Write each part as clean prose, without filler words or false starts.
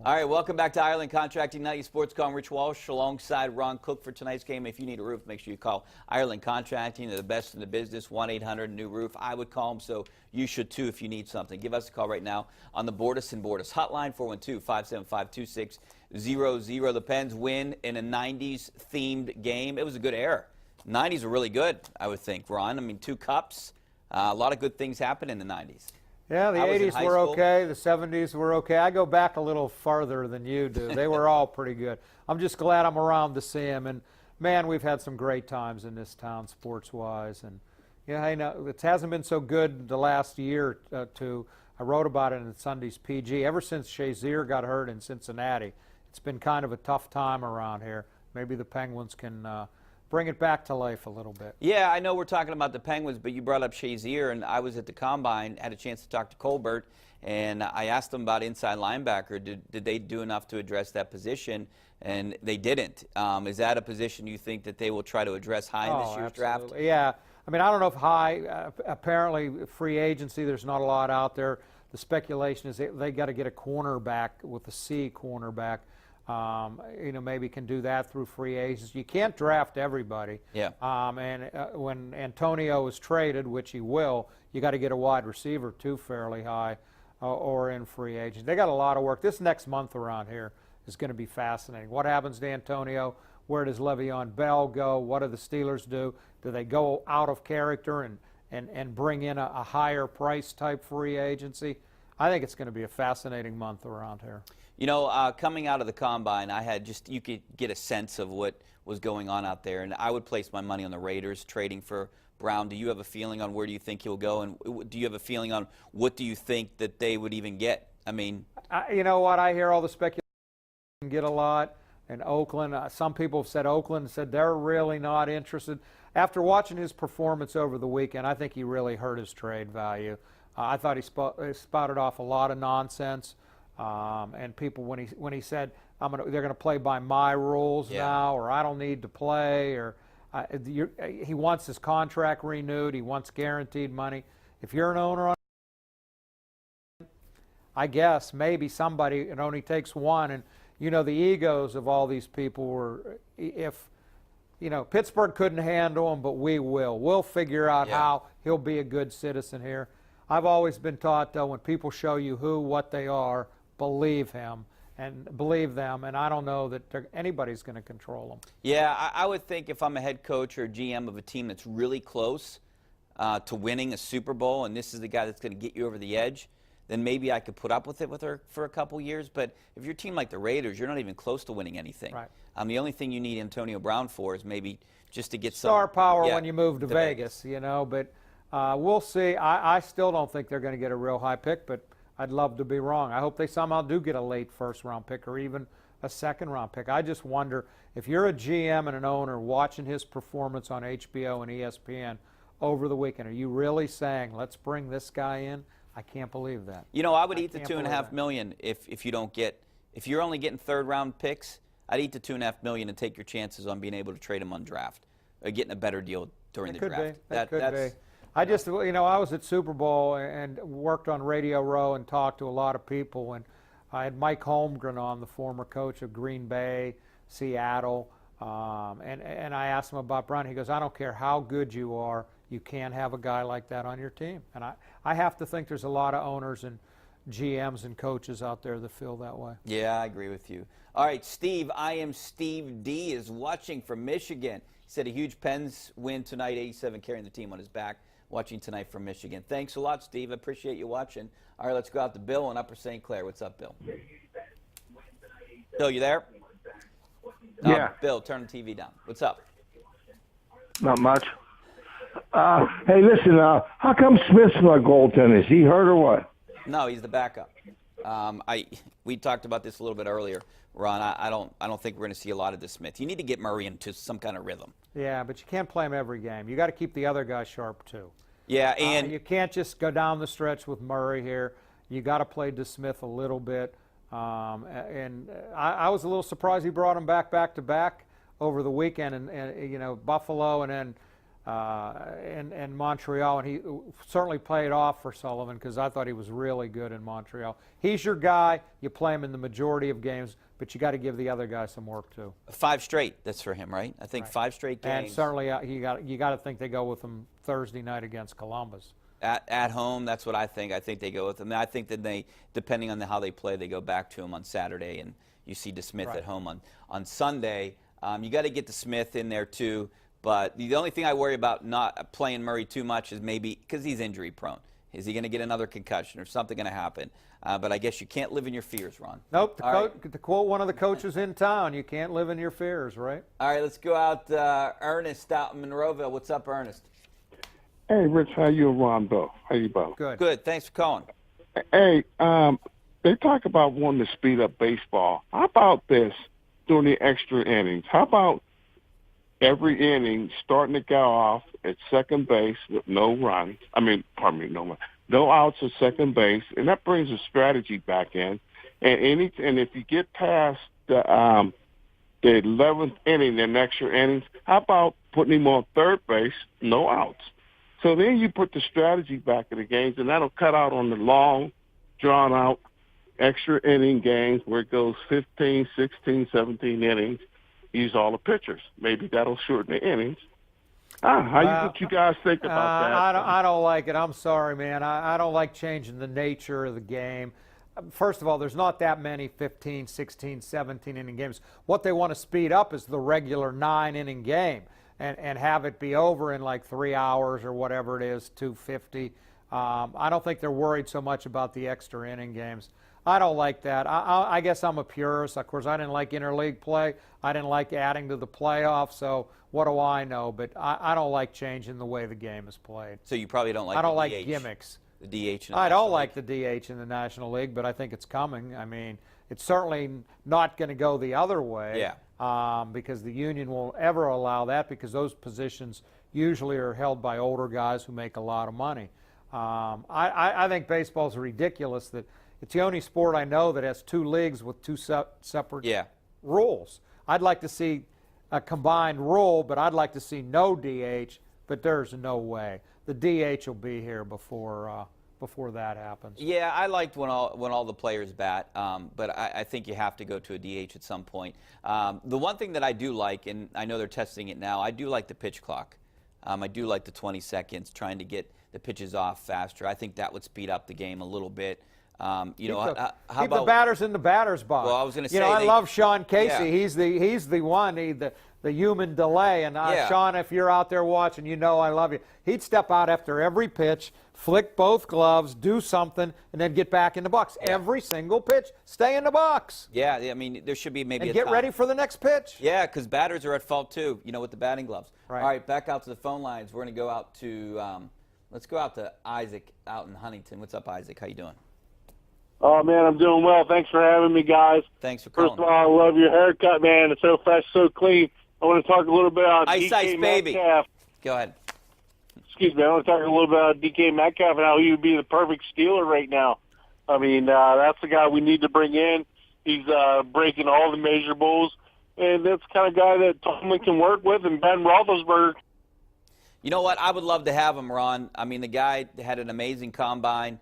All right, welcome back to Ireland Contracting 90 Sports Call. I'm Rich Walsh alongside Ron Cook for tonight's game. If you need a roof, make sure you call Ireland Contracting. They're the best in the business, 1-800-NEW-ROOF. I would call them, so you should too if you need something. Give us a call right now on the Bordas & Bordas hotline, 412-575-2600. The Pens win in a 90s-themed game. It was a good era. 90s were really good, I would think, Ron. I mean, 2 cups. A lot of good things happened in the 90s. Yeah, the 80s were okay, the 70s were okay. I go back a little farther than you do. They were all pretty good. I'm just glad I'm around to see them. And, man, we've had some great times in this town sports-wise. And, yeah, I know it hasn't been so good the last year or two. I wrote about it in Sunday's PG. Ever since Shazier got hurt in Cincinnati, it's been kind of a tough time around here. Maybe the Penguins can bring it back to life a little bit. Yeah, I know we're talking about the Penguins, but you brought up Shazier, and I was at the Combine, had a chance to talk to Colbert, and I asked them about inside linebacker. Did they do enough to address that position? And they didn't. Is that a position you think that they will try to address high in this year's draft? Yeah. I mean, I don't know if high. Apparently, free agency, there's not a lot out there. The speculation is they got to get a cornerback with a C cornerback. Maybe can do that through free agents. You can't draft everybody. Yeah. When Antonio is traded, which he will, you got to get a wide receiver too fairly high, or in free agents. They got a lot of work. This next month around here is going to be fascinating. What happens to Antonio? Where does Le'Veon Bell go? What do the Steelers do? Do they go out of character and bring in a higher price type free agency? I think it's going to be a fascinating month around here. You know, coming out of the Combine, you could get a sense of what was going on out there, and I would place my money on the Raiders trading for Brown. Do you have a feeling on where do you think he'll go, and do you have a feeling on what do you think that they would even get? I mean, you know what? I hear all the speculation get a lot, and Oakland. Some people have said Oakland said they're really not interested. After watching his performance over the weekend, I think he really hurt his trade value. I thought he spouted off a lot of nonsense. And people, when he said they're going to play by my rules now, or I don't need to play, or he wants his contract renewed, he wants guaranteed money. If you're an owner, I guess maybe somebody. It only takes one, and the egos of all these people were. If Pittsburgh couldn't handle him, but we will. We'll figure out how he'll be a good citizen here. I've always been taught though, when people show you what they are, believe them, and I don't know that anybody's going to control them. Yeah, I would think if I'm a head coach or GM of a team that's really close to winning a Super Bowl, and this is the guy that's going to get you over the edge, then maybe I could put up with it with her for a couple years. But if you're a team like the Raiders, you're not even close to winning anything. Right. The only thing you need Antonio Brown for is maybe just to get star power when you move to Vegas, but we'll see. I still don't think they're going to get a real high pick, but I'd love to be wrong. I hope they somehow do get a late first-round pick or even a second-round pick. I just wonder, if you're a GM and an owner watching his performance on HBO and ESPN over the weekend, are you really saying, let's bring this guy in? I can't believe that. I would eat the $2.5 million if you don't get – if you're only getting third-round picks, I'd eat the $2.5 million and take your chances on being able to trade him on draft or getting a better deal during the draft. That could be. I just, I was at Super Bowl and worked on Radio Row and talked to a lot of people, and I had Mike Holmgren on, the former coach of Green Bay, Seattle, and I asked him about Brown. He goes, I don't care how good you are, you can't have a guy like that on your team. And I have to think there's a lot of owners and GMs and coaches out there that feel that way. Yeah, I agree with you. All right, Steve, I am Steve D, is watching from Michigan. He said a huge Pens win tonight, 87, carrying the team on his back. Watching tonight from Michigan. Thanks a lot, Steve. I appreciate you watching. All right, let's go out to Bill in Upper St. Clair. What's up, Bill? Bill, you there? Yeah. Bill, turn the TV down. What's up? Not much. Hey, listen, how come Smith's not goaltender? Is he hurt or what? No, he's the backup. We talked about this a little bit earlier, Ron. I don't think we're going to see a lot of this Smith. You need to get Murray into some kind of rhythm. Yeah, but you can't play him every game. You got to keep the other guy sharp too. Yeah, and you can't just go down the stretch with Murray here. You got to play DeSmith a little bit. And I was a little surprised he brought him back to back over the weekend, and Buffalo, and then in Montreal, and he certainly played off for Sullivan because I thought he was really good in Montreal. He's your guy. You play him in the majority of games, but you got to give the other guy some work too. 5 straight, that's for him, right? I think Right. 5 straight games. And certainly you got to think they go with him Thursday night against Columbus. At home, that's what I think. I think they go with him. I think that they, depending on how they play, they go back to him on Saturday, and you see DeSmith Right. at home on Sunday. You got to get DeSmith in there too. But the only thing I worry about not playing Murray too much is maybe because he's injury prone. Is he going to get another concussion or something going to happen? But I guess you can't live in your fears, Ron. Nope. All To quote one of the coaches in town, you can't live in your fears, right? All right, let's go out. Ernest out in Monroeville. What's up, Ernest? Hey, Rich, how you and Ron both? How you both? Good. Good. Thanks for calling. Hey, they talk about wanting to speed up baseball. How about this during the extra innings? How about every inning starting the guy off at second base with no runs? No outs at second base, and that brings a strategy back in. And if you get past the 11th inning and extra innings, how about putting him on third base, no outs? So then you put the strategy back in the games, and that'll cut out on the long, drawn-out, extra inning games where it goes 15, 16, 17 innings. Use all the pitchers. Maybe that'll shorten the innings. What you guys think about that? I don't like it. I'm sorry, man. I don't like changing the nature of the game. First of all, there's not that many 15, 16, 17 inning games. What they want to speed up is the regular 9-inning game and have it be over in like 3 hours or whatever it is, 250. I don't think they're worried so much about the extra inning games. I don't like that. I guess I'm a purist. Of course, I didn't like interleague play. I didn't like adding to the playoffs, so what do I know? But I don't like changing the way the game is played. So you probably don't like I don't the like DH, gimmicks. The DH. In the I don't National like League. the DH in the National League, but I think it's coming. I mean, it's certainly not going to go the other way. Yeah. Because the union won't ever allow that because those positions usually are held by older guys who make a lot of money. I think baseball's ridiculous that it's the only sport I know that has 2 leagues with 2 separate rules. I'd like to see a combined rule, but I'd like to see no DH, but there's no way. The DH will be here before that happens. Yeah, I liked when all the players bat, but I think you have to go to a DH at some point. The one thing that I do like, and I know they're testing it now, I do like the pitch clock. I do like the 20 seconds, trying to get the pitches off faster. I think that would speed up the game a little bit. How Keep about the batters in the batter's box. Well, I was gonna say, I love Sean Casey. Yeah. He's the one. The human delay. And Sean, if you're out there watching, you know I love you. He'd step out after every pitch, flick both gloves, do something, and then get back in the box. Yeah. Every single pitch, stay in the box. Yeah, I mean, there should be maybe And a get time. ready for the next pitch. Yeah, because batters are at fault too, with the batting gloves. Right. All right, back out to the phone lines. We're going to go out to, let's go out to Isaac out in Huntington. What's up, Isaac? How you doing? Oh, man, I'm doing well. Thanks for having me, guys. Thanks for calling. First of all, I love your haircut, man. It's so fresh, so clean. I want to talk a little bit about Ice, DK ice, baby. Metcalf. Go ahead. Excuse me. I want to talk a little bit about DK Metcalf and how he would be the perfect Steeler right now. I mean, that's the guy we need to bring in. He's breaking all the measurables, and that's the kind of guy that Tomlin can work with, and Ben Roethlisberger. You know what? I would love to have him, Ron. I mean, the guy had an amazing combine.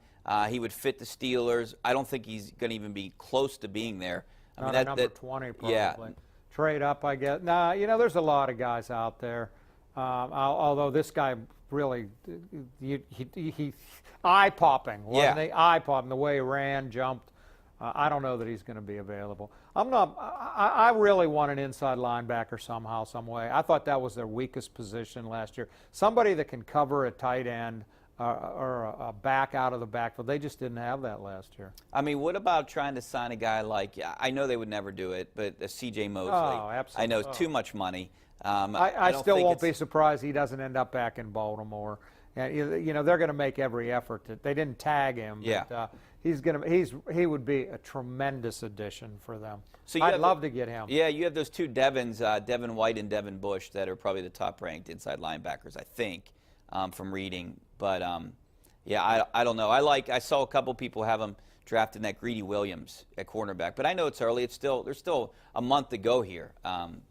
He would fit the Steelers. I don't think he's going to even be close to being there. I mean, Not a number 20 probably. Yeah. Trade up, I guess. Nah, there's a lot of guys out there. Although this guy really, he eye-popping, wasn't he? Eye-popping, the way he ran, jumped. I don't know that he's going to be available. I really want an inside linebacker somehow, some way. I thought that was their weakest position last year. Somebody that can cover a tight end or a back out of the backfield. They just didn't have that last year. I mean, what about trying to sign a guy like, I know they would never do it, but C.J. Mosley. Oh, absolutely. I know it's too much money. I don't still think won't be it's- surprised he doesn't end up back in Baltimore. And they're going to make every effort. They didn't tag him. Yeah. But, he would be a tremendous addition for them. So I'd love to get him. Yeah, you have those 2 Devons, Devin White and Devin Bush, that are probably the top-ranked inside linebackers, I think, from reading. But I don't know. I saw a couple people have him drafting that Greedy Williams at cornerback. But I know it's early. There's still a month to go here.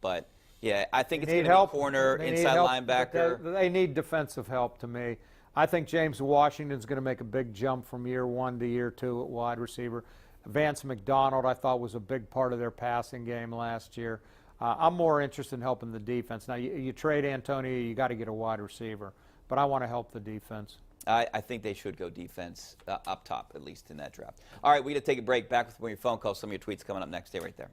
But Yeah, I think it's They going need to be help. corner, They need inside help. linebacker. They need defensive help to me. I think James Washington's going to make a big jump from year 1 to year 2 at wide receiver. Vance McDonald, I thought, was a big part of their passing game last year. I'm more interested in helping the defense. Now, you trade Antonio, you got to get a wide receiver, but I want to help the defense. I think they should go defense up top, at least in that draft. All right, we're going to take a break. Back with more of your phone calls, some of your tweets coming up next. Stay right there.